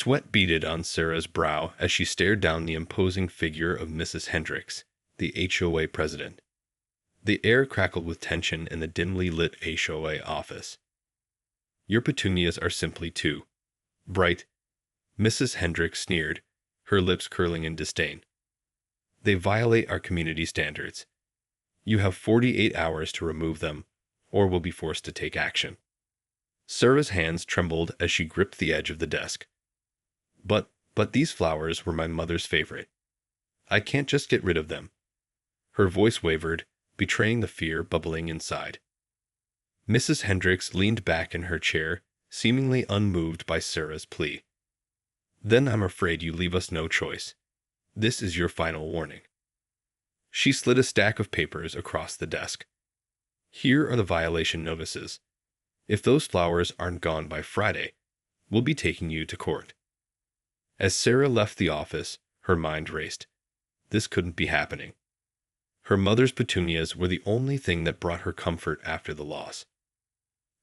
Sweat beaded on Sarah's brow as she stared down the imposing figure of Mrs. Hendricks, the HOA president. The air crackled with tension in the dimly lit HOA office. "Your petunias are simply too bright," Mrs. Hendricks sneered, her lips curling in disdain. "They violate our community standards. You have 48 hours to remove them, or will be forced to take action." Sarah's hands trembled as she gripped the edge of the desk. But these flowers were my mother's favorite. I can't just get rid of them." Her voice wavered, betraying the fear bubbling inside. Mrs. Hendricks leaned back in her chair, seemingly unmoved by Sarah's plea. "Then I'm afraid you leave us no choice. This is your final warning." She slid a stack of papers across the desk. "Here are the violation notices. If those flowers aren't gone by Friday, we'll be taking you to court." As Sarah left the office, her mind raced. This couldn't be happening. Her mother's petunias were the only thing that brought her comfort after the loss.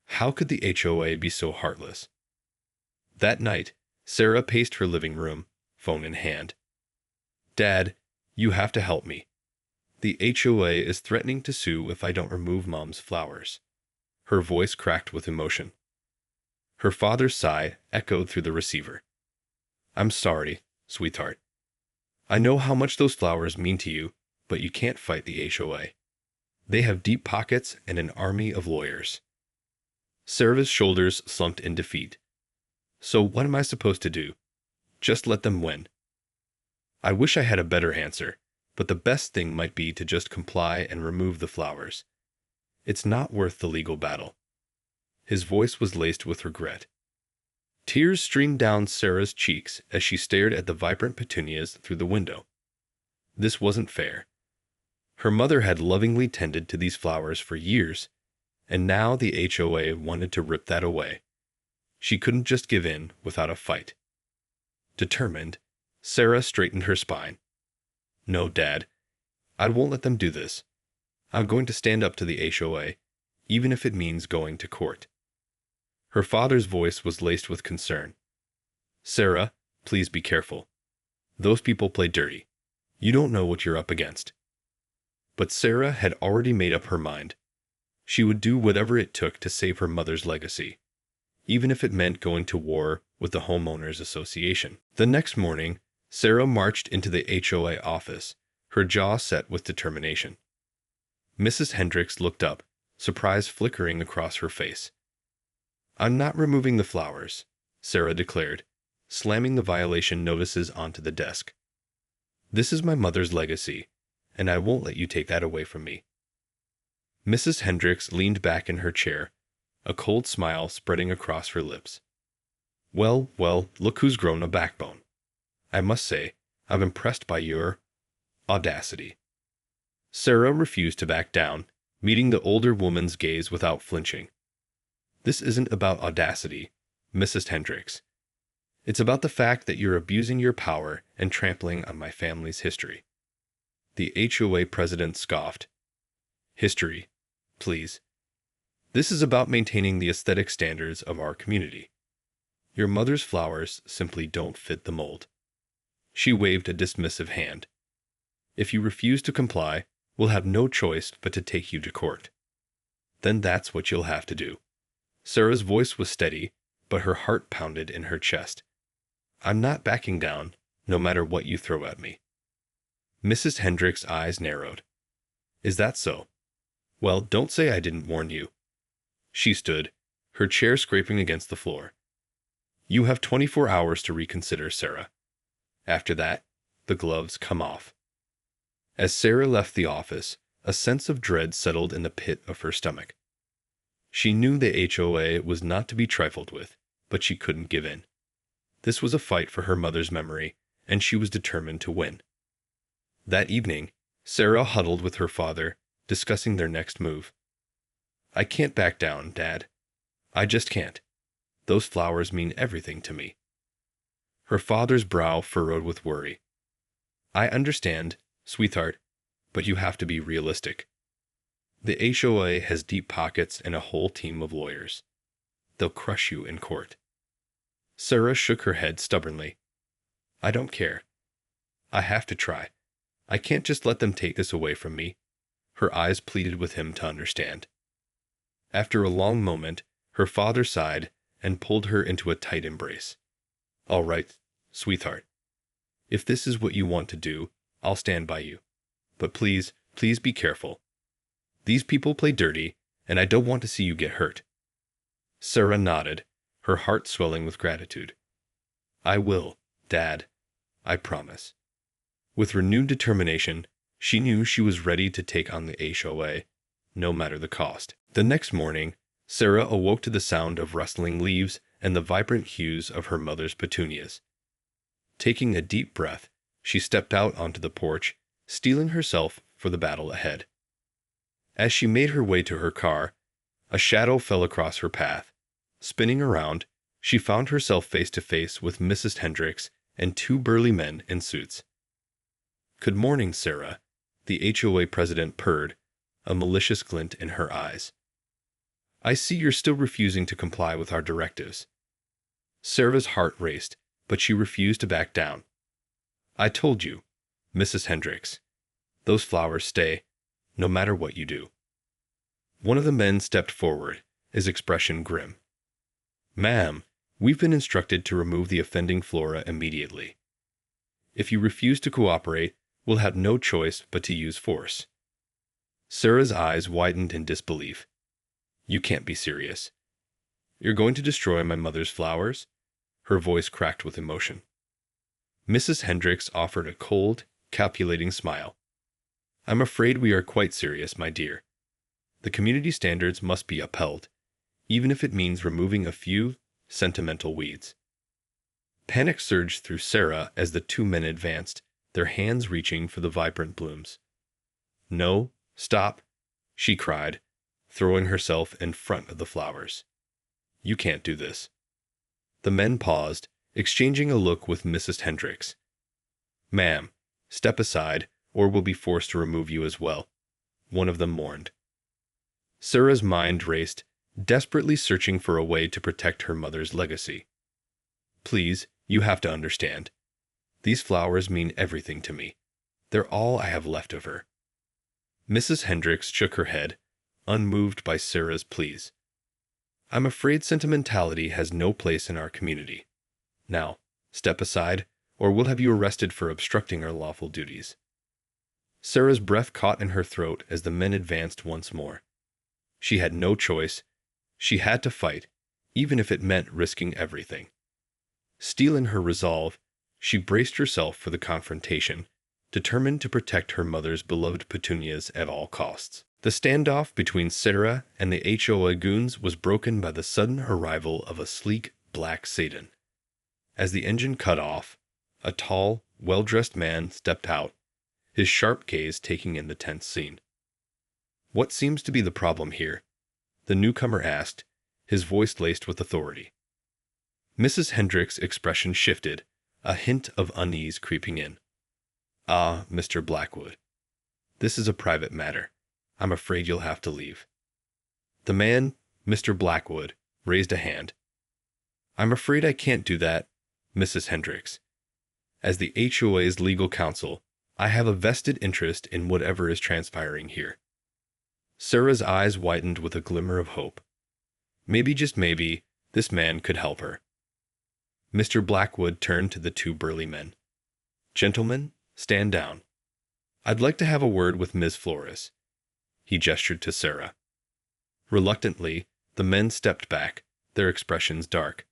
How could the HOA be so heartless? That night, Sarah paced her living room, phone in hand. "Dad, you have to help me. The HOA is threatening to sue if I don't remove Mom's flowers." Her voice cracked with emotion. Her father's sigh echoed through the receiver. "I'm sorry, sweetheart. I know how much those flowers mean to you, but you can't fight the HOA. They have deep pockets and an army of lawyers." Sarah's shoulders slumped in defeat. "So what am I supposed to do? Just let them win?" "I wish I had a better answer, but the best thing might be to just comply and remove the flowers. It's not worth the legal battle." His voice was laced with regret. Tears streamed down Sarah's cheeks as she stared at the vibrant petunias through the window. This wasn't fair. Her mother had lovingly tended to these flowers for years, and now the HOA wanted to rip that away. She couldn't just give in without a fight. Determined, Sarah straightened her spine. "No, Dad. I won't let them do this. I'm going to stand up to the HOA, even if it means going to court." Her father's voice was laced with concern. "Sarah, please be careful. Those people play dirty. You don't know what you're up against." But Sarah had already made up her mind. She would do whatever it took to save her mother's legacy, even if it meant going to war with the Homeowners Association. The next morning, Sarah marched into the HOA office, her jaw set with determination. Mrs. Hendricks looked up, surprise flickering across her face. "I'm not removing the flowers," Sarah declared, slamming the violation notices onto the desk. "This is my mother's legacy, and I won't let you take that away from me." Mrs. Hendricks leaned back in her chair, a cold smile spreading across her lips. Well, look who's grown a backbone. I must say, I'm impressed by your audacity." Sarah refused to back down, meeting the older woman's gaze without flinching. "This isn't about audacity, Mrs. Hendricks. It's about the fact that you're abusing your power and trampling on my family's history." The HOA president scoffed. "History, please. This is about maintaining the aesthetic standards of our community. Your mother's flowers simply don't fit the mold." She waved a dismissive hand. "If you refuse to comply, we'll have no choice but to take you to court." "Then that's what you'll have to do." Sarah's voice was steady, but her heart pounded in her chest. "I'm not backing down, no matter what you throw at me." Mrs. Hendricks' eyes narrowed. "Is that so? Well, don't say I didn't warn you." She stood, her chair scraping against the floor. "You have 24 hours to reconsider, Sarah. After that, the gloves come off." As Sarah left the office, a sense of dread settled in the pit of her stomach. She knew the HOA was not to be trifled with, but she couldn't give in. This was a fight for her mother's memory, and she was determined to win. That evening, Sarah huddled with her father, discussing their next move. "I can't back down, Dad. I just can't. Those flowers mean everything to me." Her father's brow furrowed with worry. "I understand, sweetheart, but you have to be realistic. The HOA has deep pockets and a whole team of lawyers. They'll crush you in court." Sarah shook her head stubbornly. I don't care. I have to try. I can't just let them take this away from me. Her eyes pleaded with him to understand. After a long moment, her father sighed and pulled her into a tight embrace. All right, sweetheart. If this is what you want to do, I'll stand by you. But please, please be careful. These people play dirty, and I don't want to see you get hurt. Sarah nodded, her heart swelling with gratitude. I will, Dad. I promise. With renewed determination, she knew she was ready to take on the HOA, no matter the cost. The next morning, Sarah awoke to the sound of rustling leaves and the vibrant hues of her mother's petunias. Taking a deep breath, she stepped out onto the porch, steeling herself for the battle ahead. As she made her way to her car, a shadow fell across her path. Spinning around, she found herself face to face with Mrs. Hendricks and two burly men in suits. Good morning, Sarah, the HOA president purred, a malicious glint in her eyes. I see you're still refusing to comply with our directives. Sarah's heart raced, but she refused to back down. I told you, Mrs. Hendricks. Those flowers stay, no matter what you do. One of the men stepped forward, his expression grim. Ma'am, we've been instructed to remove the offending flora immediately. If you refuse to cooperate, we'll have no choice but to use force. Sarah's eyes widened in disbelief. You can't be serious. You're going to destroy my mother's flowers? Her voice cracked with emotion. Mrs. Hendricks offered a cold, calculating smile. I'm afraid we are quite serious, my dear. The community standards must be upheld, even if it means removing a few sentimental weeds. Panic surged through Sarah as the two men advanced, their hands reaching for the vibrant blooms. No, stop, she cried, throwing herself in front of the flowers. You can't do this. The men paused, exchanging a look with Mrs. Hendricks. Ma'am, step aside, or we'll be forced to remove you as well, one of them mourned. Sarah's mind raced, desperately searching for a way to protect her mother's legacy. Please, you have to understand. These flowers mean everything to me. They're all I have left of her. Mrs. Hendricks shook her head, unmoved by Sarah's pleas. I'm afraid sentimentality has no place in our community. Now, step aside, or we'll have you arrested for obstructing our lawful duties. Sarah's breath caught in her throat as the men advanced once more. She had no choice. She had to fight, even if it meant risking everything. Steeling her resolve, she braced herself for the confrontation, determined to protect her mother's beloved petunias at all costs. The standoff between Sarah and the HOA goons was broken by the sudden arrival of a sleek, black sedan. As the engine cut off, a tall, well-dressed man stepped out, his sharp gaze taking in the tense scene. What seems to be the problem here? The newcomer asked, his voice laced with authority. Mrs. Hendricks' expression shifted, a hint of unease creeping in. Ah, Mr. Blackwood. This is a private matter. I'm afraid you'll have to leave. The man, Mr. Blackwood, raised a hand. I'm afraid I can't do that, Mrs. Hendricks. As the HOA's legal counsel, I have a vested interest in whatever is transpiring here. Sarah's eyes widened with a glimmer of hope. Maybe, just maybe, this man could help her. Mr. Blackwood turned to the two burly men. Gentlemen, stand down. I'd like to have a word with Ms. Flores. He gestured to Sarah. Reluctantly, the men stepped back, their expressions dark.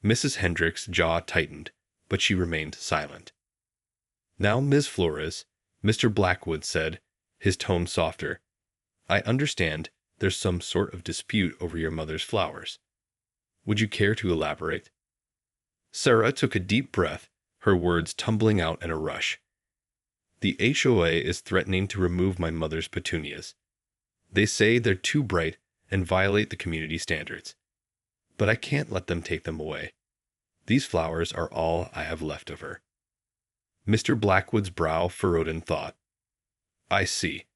Mrs. Hendricks' jaw tightened, but she remained silent. Now, Ms. Flores, Mr. Blackwood said, his tone softer. I understand there's some sort of dispute over your mother's flowers. Would you care to elaborate? Sarah took a deep breath, her words tumbling out in a rush. The HOA is threatening to remove my mother's petunias. They say they're too bright and violate the community standards. But I can't let them take them away. These flowers are all I have left of her. Mr. Blackwood's brow furrowed in thought. I see.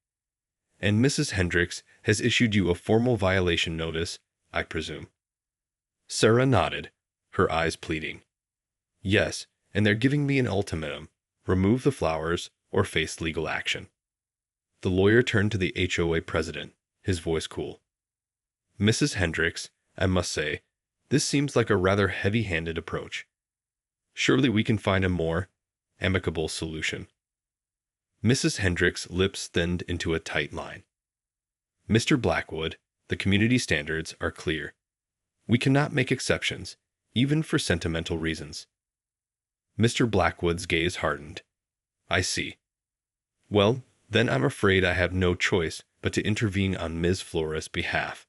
And Mrs. Hendricks has issued you a formal violation notice, I presume. Sarah nodded, her eyes pleading. Yes, and they're giving me an ultimatum. Remove the flowers or face legal action. The lawyer turned to the HOA president, his voice cool. Mrs. Hendricks, I must say, this seems like a rather heavy-handed approach. Surely we can find a more amicable solution. Mrs. Hendricks' lips thinned into a tight line. Mr. Blackwood, the community standards are clear. We cannot make exceptions, even for sentimental reasons. Mr. Blackwood's gaze hardened. I see. Well, then I'm afraid I have no choice but to intervene on Ms. Flora's behalf.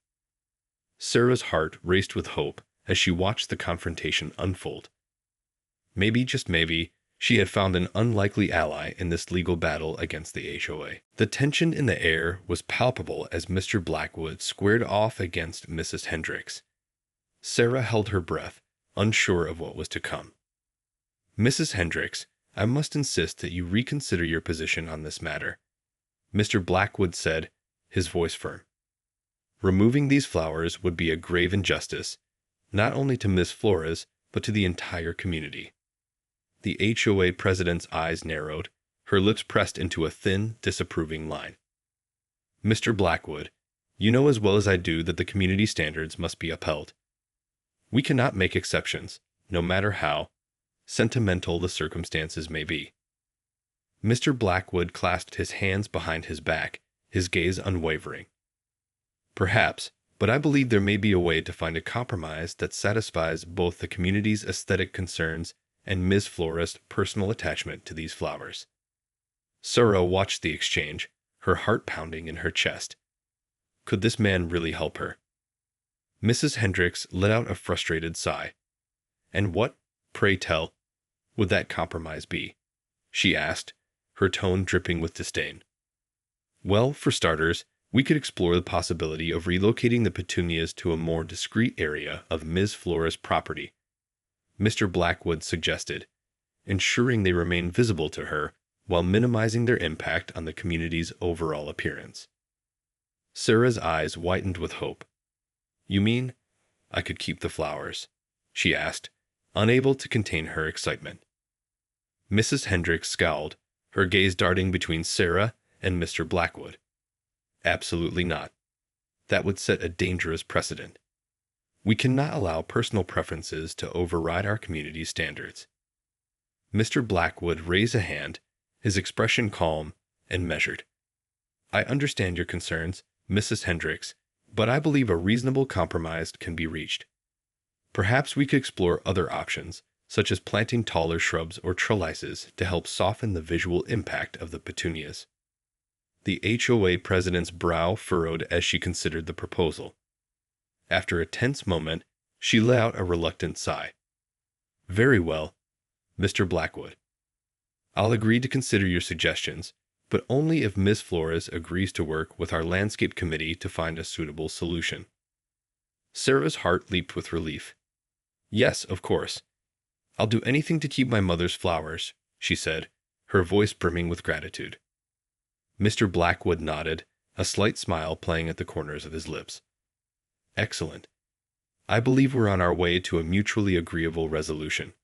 Sarah's heart raced with hope as she watched the confrontation unfold. Maybe, just maybe, she had found an unlikely ally in this legal battle against the HOA. The tension in the air was palpable as Mr. Blackwood squared off against Mrs. Hendricks. Sarah held her breath, unsure of what was to come. Mrs. Hendricks, I must insist that you reconsider your position on this matter, Mr. Blackwood said, his voice firm. Removing these flowers would be a grave injustice, not only to Miss Flores, but to the entire community. The HOA president's eyes narrowed, her lips pressed into a thin, disapproving line. Mr. Blackwood, you know as well as I do that the community standards must be upheld. We cannot make exceptions, no matter how sentimental the circumstances may be. Mr. Blackwood clasped his hands behind his back, his gaze unwavering. Perhaps, but I believe there may be a way to find a compromise that satisfies both the community's aesthetic concerns and Ms. Flores' personal attachment to these flowers. Sarah watched the exchange, her heart pounding in her chest. Could this man really help her? Mrs. Hendricks let out a frustrated sigh. And what, pray tell, would that compromise be? She asked, her tone dripping with disdain. Well, for starters, we could explore the possibility of relocating the petunias to a more discreet area of Ms. Flores' property, Mr. Blackwood suggested, ensuring they remain visible to her while minimizing their impact on the community's overall appearance. Sarah's eyes widened with hope. You mean I could keep the flowers? She asked, unable to contain her excitement. Mrs. Hendricks scowled, her gaze darting between Sarah and Mr. Blackwood. Absolutely not. That would set a dangerous precedent. We cannot allow personal preferences to override our community's standards. Mr. Blackwood raised a hand, his expression calm and measured. I understand your concerns, Mrs. Hendricks, but I believe a reasonable compromise can be reached. Perhaps we could explore other options, such as planting taller shrubs or trellises to help soften the visual impact of the petunias. The HOA president's brow furrowed as she considered the proposal. After a tense moment, she let out a reluctant sigh. Very well, Mr. Blackwood. I'll agree to consider your suggestions, but only if Miss Flores agrees to work with our landscape committee to find a suitable solution. Sarah's heart leaped with relief. Yes, of course. I'll do anything to keep my mother's flowers, she said, her voice brimming with gratitude. Mr. Blackwood nodded, a slight smile playing at the corners of his lips. Excellent. I believe we're on our way to a mutually agreeable resolution.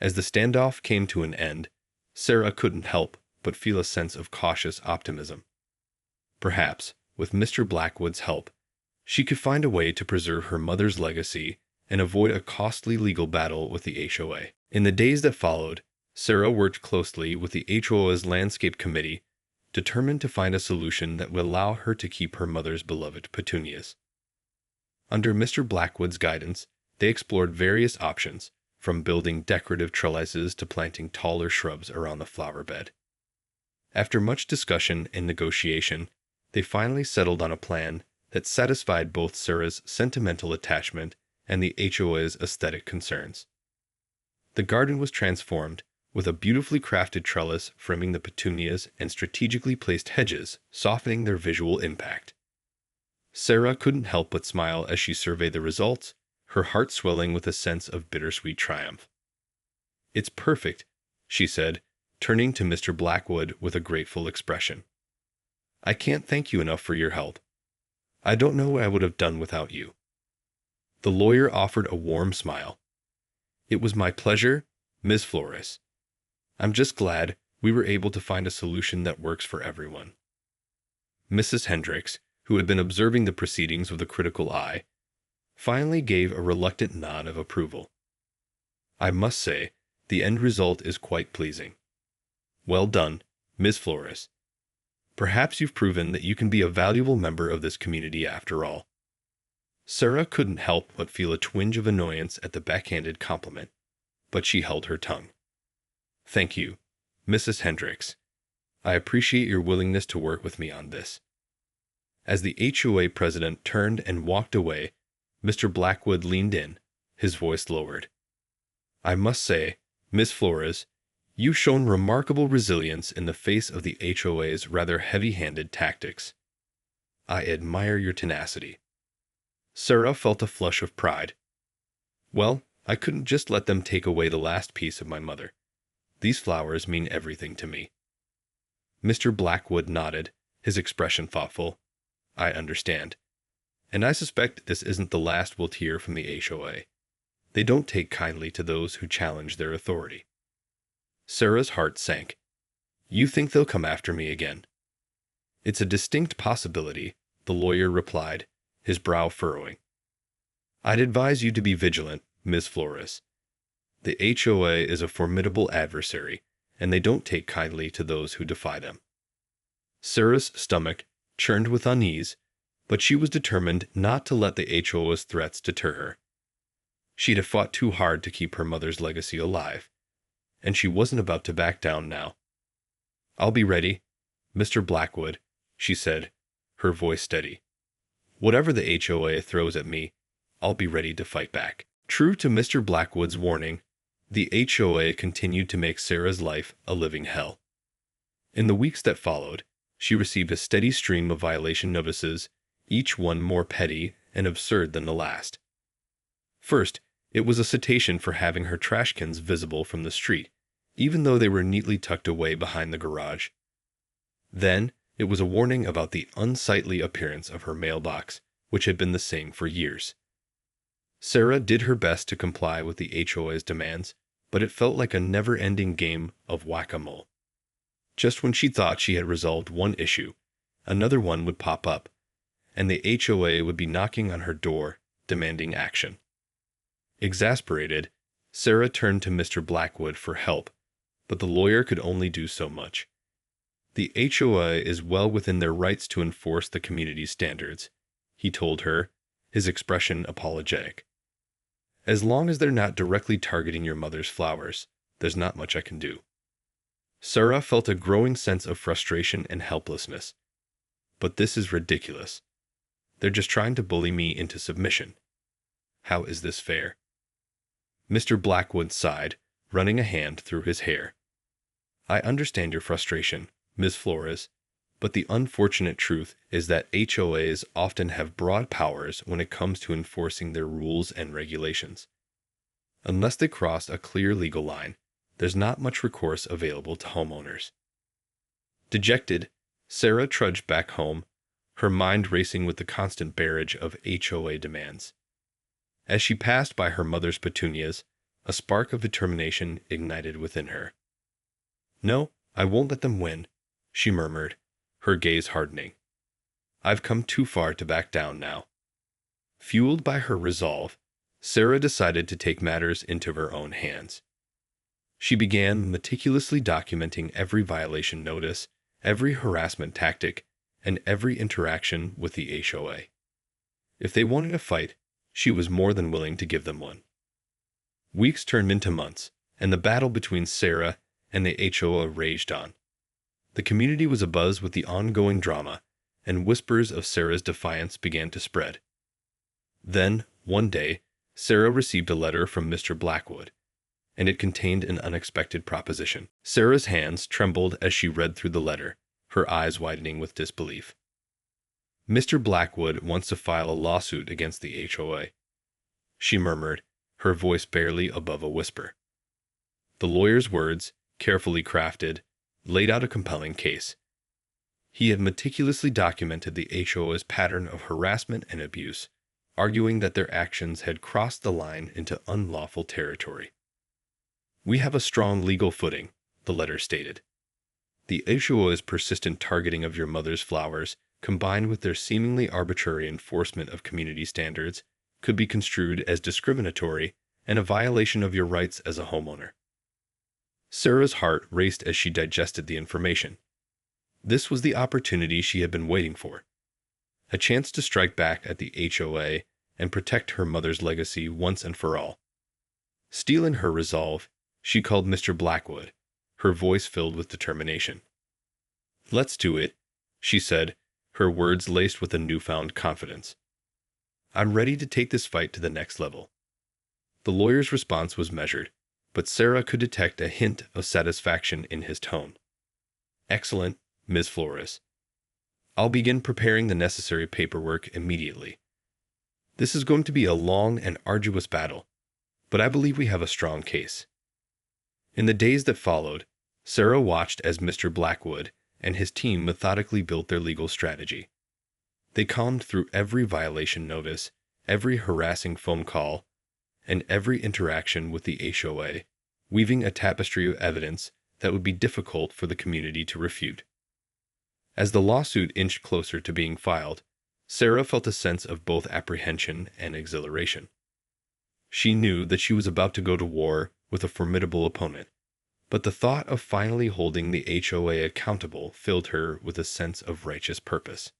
As the standoff came to an end, Sarah couldn't help but feel a sense of cautious optimism. Perhaps, with Mr. Blackwood's help, she could find a way to preserve her mother's legacy and avoid a costly legal battle with the HOA. In the days that followed, Sarah worked closely with the HOA's landscape committee, determined to find a solution that would allow her to keep her mother's beloved petunias. Under Mr. Blackwood's guidance, they explored various options, from building decorative trellises to planting taller shrubs around the flower bed. After much discussion and negotiation, they finally settled on a plan that satisfied both Sarah's sentimental attachment and the HOA's aesthetic concerns. The garden was transformed, with a beautifully crafted trellis framing the petunias and strategically placed hedges softening their visual impact. Sarah couldn't help but smile as she surveyed the results, her heart swelling with a sense of bittersweet triumph. It's perfect, she said, turning to Mr. Blackwood with a grateful expression. I can't thank you enough for your help. I don't know what I would have done without you. The lawyer offered a warm smile. It was my pleasure, Ms. Flores. I'm just glad we were able to find a solution that works for everyone. Mrs. Hendricks, who had been observing the proceedings with a critical eye, finally gave a reluctant nod of approval. I must say, the end result is quite pleasing. Well done, Ms. Flores. Perhaps you've proven that you can be a valuable member of this community after all. Sarah couldn't help but feel a twinge of annoyance at the backhanded compliment, but she held her tongue. Thank you, Mrs. Hendricks. I appreciate your willingness to work with me on this. As the HOA president turned and walked away, Mr. Blackwood leaned in, his voice lowered. I must say, Miss Flores, you've shown remarkable resilience in the face of the HOA's rather heavy-handed tactics. I admire your tenacity. Sarah felt a flush of pride. Well, I couldn't just let them take away the last piece of my mother. These flowers mean everything to me. Mr. Blackwood nodded, his expression thoughtful. I understand. And I suspect this isn't the last we'll hear from the HOA. They don't take kindly to those who challenge their authority. Sarah's heart sank. You think they'll come after me again? It's a distinct possibility, the lawyer replied, his brow furrowing. I'd advise you to be vigilant, Ms. Flores. The HOA is a formidable adversary, and they don't take kindly to those who defy them. Sarah's stomach churned with unease, but she was determined not to let the HOA's threats deter her. She'd have fought too hard to keep her mother's legacy alive, and she wasn't about to back down now. I'll be ready, Mr. Blackwood, she said, her voice steady. Whatever the HOA throws at me, I'll be ready to fight back. True to Mr. Blackwood's warning, the HOA continued to make Sarah's life a living hell. In the weeks that followed, she received a steady stream of violation notices, each one more petty and absurd than the last. First, it was a citation for having her trash cans visible from the street, even though they were neatly tucked away behind the garage. Then, it was a warning about the unsightly appearance of her mailbox, which had been the same for years. Sarah did her best to comply with the HOA's demands, but it felt like a never-ending game of whack-a-mole. Just when she thought she had resolved one issue, another one would pop up, and the HOA would be knocking on her door, demanding action. Exasperated, Sarah turned to Mr. Blackwood for help, but the lawyer could only do so much. The HOA is well within their rights to enforce the community's standards, he told her, his expression apologetic. As long as they're not directly targeting your mother's flowers, there's not much I can do. Sarah felt a growing sense of frustration and helplessness. But this is ridiculous. They're just trying to bully me into submission. How is this fair? Mr. Blackwood sighed, running a hand through his hair. I understand your frustration, Ms. Flores, but the unfortunate truth is that HOAs often have broad powers when it comes to enforcing their rules and regulations. Unless they cross a clear legal line, there's not much recourse available to homeowners. Dejected, Sarah trudged back home, her mind racing with the constant barrage of HOA demands. As she passed by her mother's petunias, a spark of determination ignited within her. No, I won't let them win, she murmured, her gaze hardening. I've come too far to back down now. Fueled by her resolve, Sarah decided to take matters into her own hands. She began meticulously documenting every violation notice, every harassment tactic, and every interaction with the HOA. If they wanted a fight, she was more than willing to give them one. Weeks turned into months, and the battle between Sarah and the HOA raged on. The community was abuzz with the ongoing drama, and whispers of Sarah's defiance began to spread. Then, one day, Sarah received a letter from Mr. Blackwood, and it contained an unexpected proposition. Sarah's hands trembled as she read through the letter, her eyes widening with disbelief. Mr. Blackwood wants to file a lawsuit against the HOA, she murmured, her voice barely above a whisper. The lawyer's words, carefully crafted, laid out a compelling case. He had meticulously documented the HOA's pattern of harassment and abuse, arguing that their actions had crossed the line into unlawful territory. We have a strong legal footing, the letter stated. The HOA's persistent targeting of your mother's flowers, combined with their seemingly arbitrary enforcement of community standards, could be construed as discriminatory and a violation of your rights as a homeowner. Sarah's heart raced as she digested the information. This was the opportunity she had been waiting for. A chance to strike back at the HOA and protect her mother's legacy once and for all. Steeling her resolve, she called Mr. Blackwood, her voice filled with determination. "Let's do it," she said, her words laced with a newfound confidence. "I'm ready to take this fight to the next level." The lawyer's response was measured, but Sarah could detect a hint of satisfaction in his tone. "Excellent, Ms. Flores. I'll begin preparing the necessary paperwork immediately. This is going to be a long and arduous battle, but I believe we have a strong case." In the days that followed, Sarah watched as Mr. Blackwood and his team methodically built their legal strategy. They combed through every violation notice, every harassing phone call, and every interaction with the HOA, weaving a tapestry of evidence that would be difficult for the community to refute. As the lawsuit inched closer to being filed, Sarah felt a sense of both apprehension and exhilaration. She knew that she was about to go to war with a formidable opponent, but the thought of finally holding the HOA accountable filled her with a sense of righteous purpose.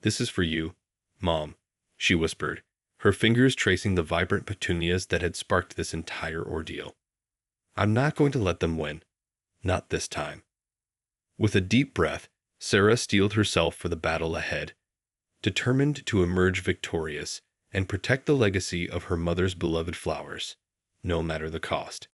"This is for you, Mom," she whispered, her fingers tracing the vibrant petunias that had sparked this entire ordeal. "I'm not going to let them win. Not this time." With a deep breath, Sarah steeled herself for the battle ahead, determined to emerge victorious and protect the legacy of her mother's beloved flowers, no matter the cost.